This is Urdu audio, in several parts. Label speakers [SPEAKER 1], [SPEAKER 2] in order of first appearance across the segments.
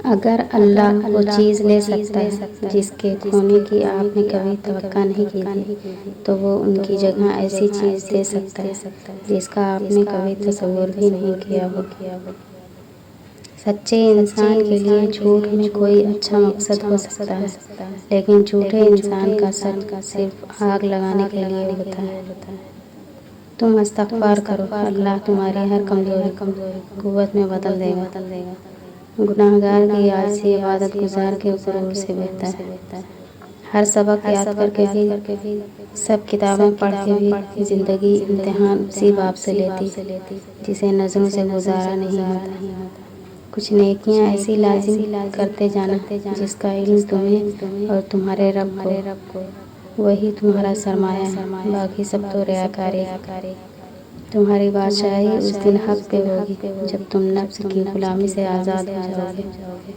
[SPEAKER 1] اگر اللہ وہ چیز لے سکتا ہے جس کے کھونے کی آپ نے کبھی توقع نہیں کی تھی، تو وہ ان کی جگہ ایسی چیز دے سکتا ہے جس کا آپ نے کبھی تصور بھی نہیں کیا ہو۔ سچے انسان کے لیے جھوٹ میں کوئی اچھا مقصد ہو سکتا ہے، لیکن جھوٹے انسان کا سچ صرف آگ لگانے کے لیے ہوتا ہے۔ تم استغفار کرو، اللہ تمہاری ہر کمزوری کو قوت میں بدل دے گا۔ گناہگار کی عاجزی عبادت گزار کے غرور سے بہتر ہے۔ ہر سبق یاد کر کے بھی، سب کتابیں پڑھ کے بھی زندگی امتحان اسی باب سے لیتی جسے نظروں سے گزارا نہیں ہوتا۔ کچھ نیکیاں ایسی لازم کرتے جانا جس کا علم تمہیں اور تمہارے رب کو، وہی تمہارا سرمایہ ہے، باقی سب تو ریاکاری ہے۔ تمہاری بادشاہی اس دن حق پہ ہوگی جب تم نفس کی غلامی سے آزاد ہو جاؤ گے۔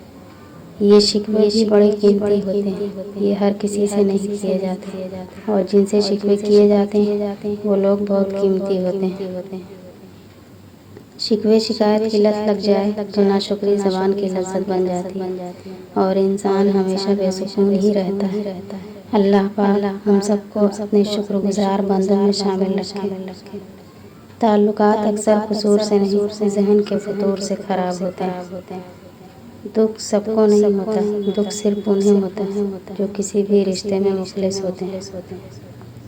[SPEAKER 1] یہ شکوے بھی بڑے قیمتی ہوتے ہیں، یہ ہر کسی سے نہیں کیے جاتے، اور جن سے شکوے کیے جاتے ہیں وہ لوگ بہت قیمتی ہوتے ہیں۔ شکوے شکایت کی لت لگ جائے تو ناشکری زبان کی لذت بن جاتی ہے، اور انسان ہمیشہ بے سکون ہی رہتا ہے۔ اللہ پاک ہم سب کو اپنے شکر گزار بندوں میں شامل رکھے۔ تعلقات اکثر قصور سے نہیں، ذہن کے فتور سے خراب ہوتے ہیں۔ دکھ سب کو نہیں ہوتا، دکھ صرف انہیں ہوتا ہے جو کسی بھی رشتے میں مخلص ہوتے ہیں۔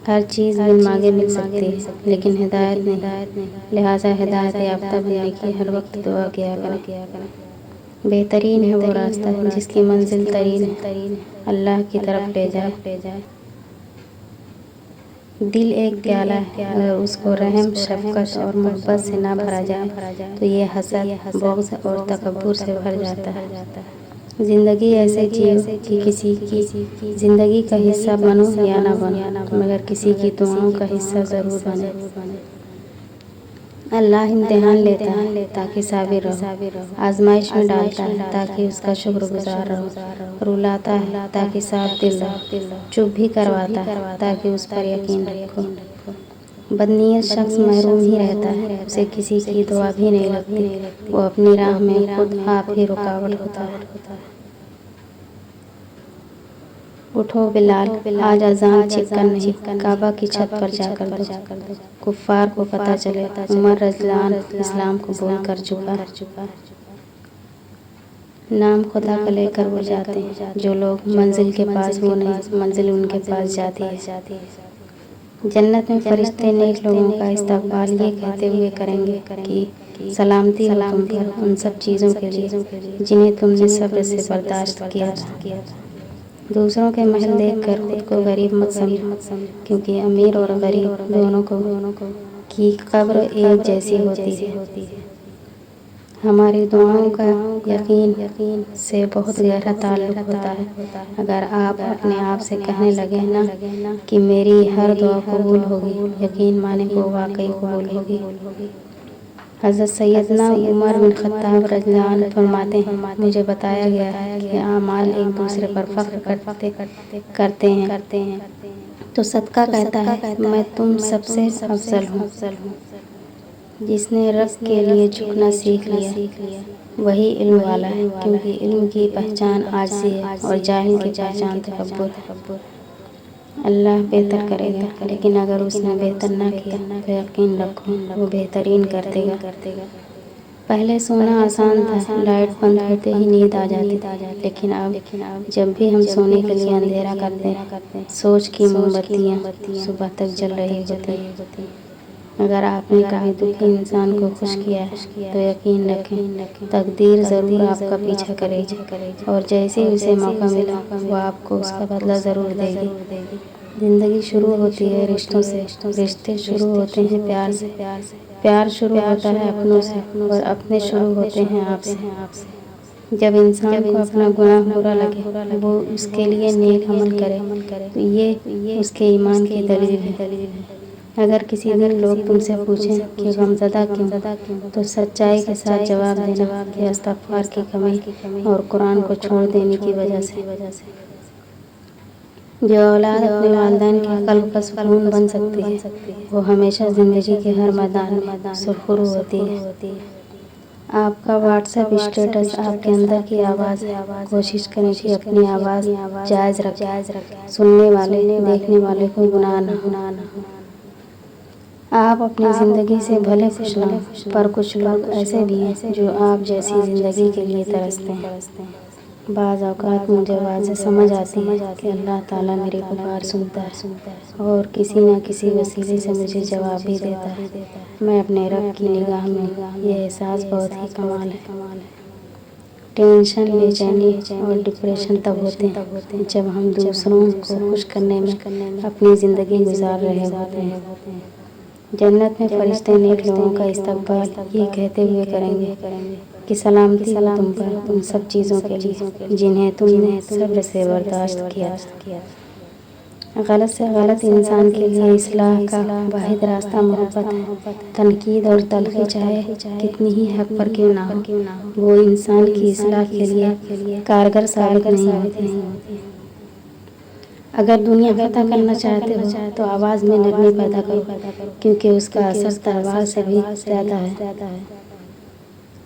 [SPEAKER 1] ہر چیز بن مانگے مل سکتی ہے لیکن ہدایت نہیں، لہٰذا ہدایت یافتہ بننے کی ہر وقت دعا کیا کریں۔ بہترین ہے وہ راستہ جس کی منزل ترین ہے، اللہ کی طرف لے جائے۔ دل ایک پیالہ ہے، اگر اس کو رحم، شفقت اور محبت سے نہ بھرا جائے تو یہ حسد، بغض اور تکبر سے بھر جاتا ہے۔ زندگی ایسے جیو کہ کسی کی زندگی کا حصہ بنو یا نہ بنو، مگر کسی کی دعاؤں کا حصہ ضرور بنے۔ اللہ امتحان لیتا ہے تاکہ صابر رہو، آزمائش میں ڈالتا ہے تاکہ اس کا شکر گزار رہو، رلاتا ہے تاکہ صاف دل رہو، چپ بھی کرواتا ہے تاکہ اس پر یقین رکھو۔ بدنیت شخص محروم ہی رہتا ہے، اسے کسی کی دعا بھی نہیں لگتی، وہ اپنی راہ میں خود آپ ہی رکاوٹ ہوتا ہے۔ اٹھو بلال، آج اذان چھپ کر نہیں، کعبہ کی چھت پر جا کر دو، کفار کو پتہ چلے عمر رضی اللہ عنہ اسلام قبول کر چکا ہے۔ نام خدا کا لے کر وہ جاتے ہیں جو لوگ منزل کے پاس، وہ نہیں منزل ان کے پاس جاتی ہے۔ جنت میں فرشتے نیک لوگوں کا استقبال یہ کہتے ہوئے کریں گے کہ سلامتی ہو تم پر ان سب چیزوں کے لیے جنہیں تم نے صبر سے برداشت کیا تھا۔ دوسروں کے محل دیکھ کر خود کو غریب مت سمجھو، کیونکہ امیر اور غریب دونوں کی قبر ایک جیسی ہوتی ہے۔ ہماری دعاؤں کا یقین سے بہت گہرا تعلق ہوتا ہے۔ اگر آپ اپنے آپ سے کہنے لگے نا کہ میری ہر دعا قبول ہوگی، یقین مانے وہ واقعی قبول ہوگی۔ حضرت سیدنا عمر بن خطاب رضی اللہ عنہ فرماتے ہیں، مجھے بتایا گیا ہے کہ اعمال ایک دوسرے پر فخر کرتے ہیں تو صدقہ کہتا ہے میں تم سب سے افضل ہوں۔ جس نے رب کے لیے جھکنا سیکھ لیا وہی علم والا ہے، کیونکہ علم کی پہچان عاجزی ہے اور جاہل کی پہچان تکبر ہے۔ اللہ بہتر کرے گا، لیکن اگر اس نے بہتر نہ کیا تو یقین رکھو وہ بہترین کر دے گا۔ پہلے سونا آسان تھا، لائٹ بند ہوتے ہی نیند آ جاتی تھی، لیکن اب جب بھی ہم سونے کے لیے اندھیرا کرتے ہیں، سوچ کی موم بتیاں صبح تک جل رہی ہوتی ہیں۔ اگر آپ نے کبھی دکھی انسان کو خوش کیا ہے تو یقین رکھیں تقدیر ضرور آپ کا پیچھا کرے گی، اور جیسے ہی اسے موقع ملا وہ آپ کو اس کا بدلہ ضرور دے گی۔ زندگی شروع ہوتی ہے رشتوں سے، رشتے شروع ہوتے ہیں پیار سے، پیار شروع ہوتا ہے اپنوں سے، اور اپنے شروع ہوتے ہیں آپ سے۔ جب انسان کو اپنا گناہ برا لگے، وہ اس کے لیے نیک عمل کرے تو یہ اس کے ایمان کی دلیل ہے۔ اگر کسی دن لوگ تم سے پوچھیں کہ غمزدہ کیوں، تو سچائی کے ساتھ جواب دینا کہ استغفار کی کمی اور قرآن کو چھوڑ دینے کی وجہ سے۔ جو اولاد اپنے والدین کے قلب کا سکون بن سکتی ہے، وہ ہمیشہ زندگی کے ہر میدان میں سرخرو ہوتی ہے۔ آپ کا واٹس ایپ اسٹیٹس آپ کے اندر کی آواز ہے۔ کوشش کریں کہ اپنی آواز جائز رکھیں، سننے والے دیکھنے والے کو گناہ نہ ہو۔ آپ اپنی زندگی سے بھلے خوش نہ ہوں، پر کچھ لوگ ایسے بھی ہیں جو آپ جیسی زندگی کے لیے ترستے ہیں۔ بعض اوقات مجھے واضح سمجھ آتی ہے کہ اللہ تعالیٰ میری پکار سنتا ہے اور کسی نہ کسی وسیلے سے مجھے جواب بھی دیتا ہے۔ میں اپنے رب کی نگاہ میں یہ احساس بہت ہی کمال ہے۔ ٹینشن، بے چینی اور ڈپریشن تب ہوتے ہیں جب ہم دوسروں کو خوش کرنے میں اپنی زندگی گزار رہے ہوتے ہیں۔ جنت میں فرشتے نیک لوگوں کا استقبال یہ کہتے ہوئے کریں گے کہ سلامتی ہو تم پر ان سب چیزوں کے لیے جنہیں تم نے صبر سے برداشت کیا۔ غلط سے غلط انسان کے لیے اصلاح کا واحد راستہ محبت ہے۔ تنقید اور تلخی چاہے کتنی ہی حق پر کیوں نہ ہو، وہ انسان کی اصلاح کے لیے کارگر ثابت نہیں ہوتی۔ اگر دنیا فتح کرنا چاہتے ہو تو آواز میں نرمی پیدا کرو، کیونکہ اس کا اثر تلوار سے بھی زیادہ ہے۔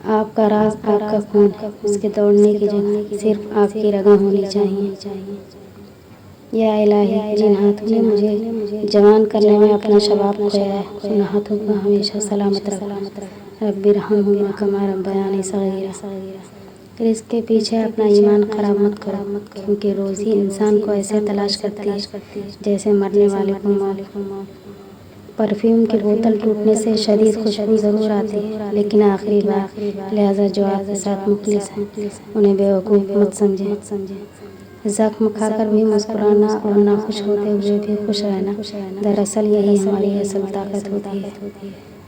[SPEAKER 1] آپ کا راز آپ کا خون ہے، اس کے دوڑنے کی جگہ صرف آپ کی رگیں ہونی چاہیے۔ یا الہی، جن ہاتھوں نے مجھے جوان کرنے میں اپنا شباب کھویا ہے، ان ہاتھوں کو ہمیشہ سلامت رکھ۔ رب ارحمہما کما ربیانی صغیرا۔ رزق کے پیچھے اپنا ایمان خراب مت کرو، کیونکہ روزی انسان کو ایسے تلاش کرتی ہے جیسے مرنے والے کو موت۔ پرفیوم کی بوتل ٹوٹنے سے شدید خوشبو ضرور آتی ہے، لیکن آخری بار، لہٰذا جو آپ کے ساتھ مخلص ہیں انہیں بیوقوف مت سمجھیں۔ زخم کھا کر بھی مسکرانا اور ناخوش ہوتے ہوئے بھی خوش رہنا، دراصل یہی ہماری اصل طاقت ہوتی ہے۔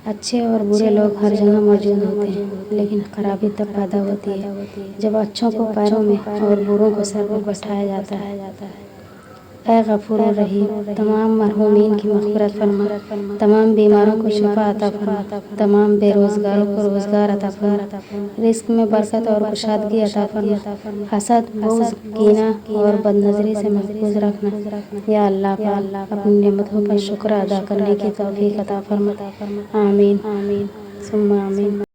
[SPEAKER 1] اچھے اور برے لوگ ہر جگہ موجود ہوتے ہیں، لیکن خرابی تب پیدا ہوتی ہے جب اچھوں کو پیروں میں اور بروں کو سر پر بٹھایا جاتا ہے۔ اے غفور الرحیم، تمام مرحومین کی مغفرت فرما، تمام بیماروں کو شفا عطا فرما، تمام بے روزگاروں کو روزگار عطا فرما، رزق میں برکت اور کشادگی عطا فرما، حسد، بغض، کینہ اور بدنظری سے محفوظ رکھنا۔ یا اللہ پاک، اپنی نعمتوں پر شکر ادا کرنے کی توفیق عطا فرما۔ آمین ثم آمین۔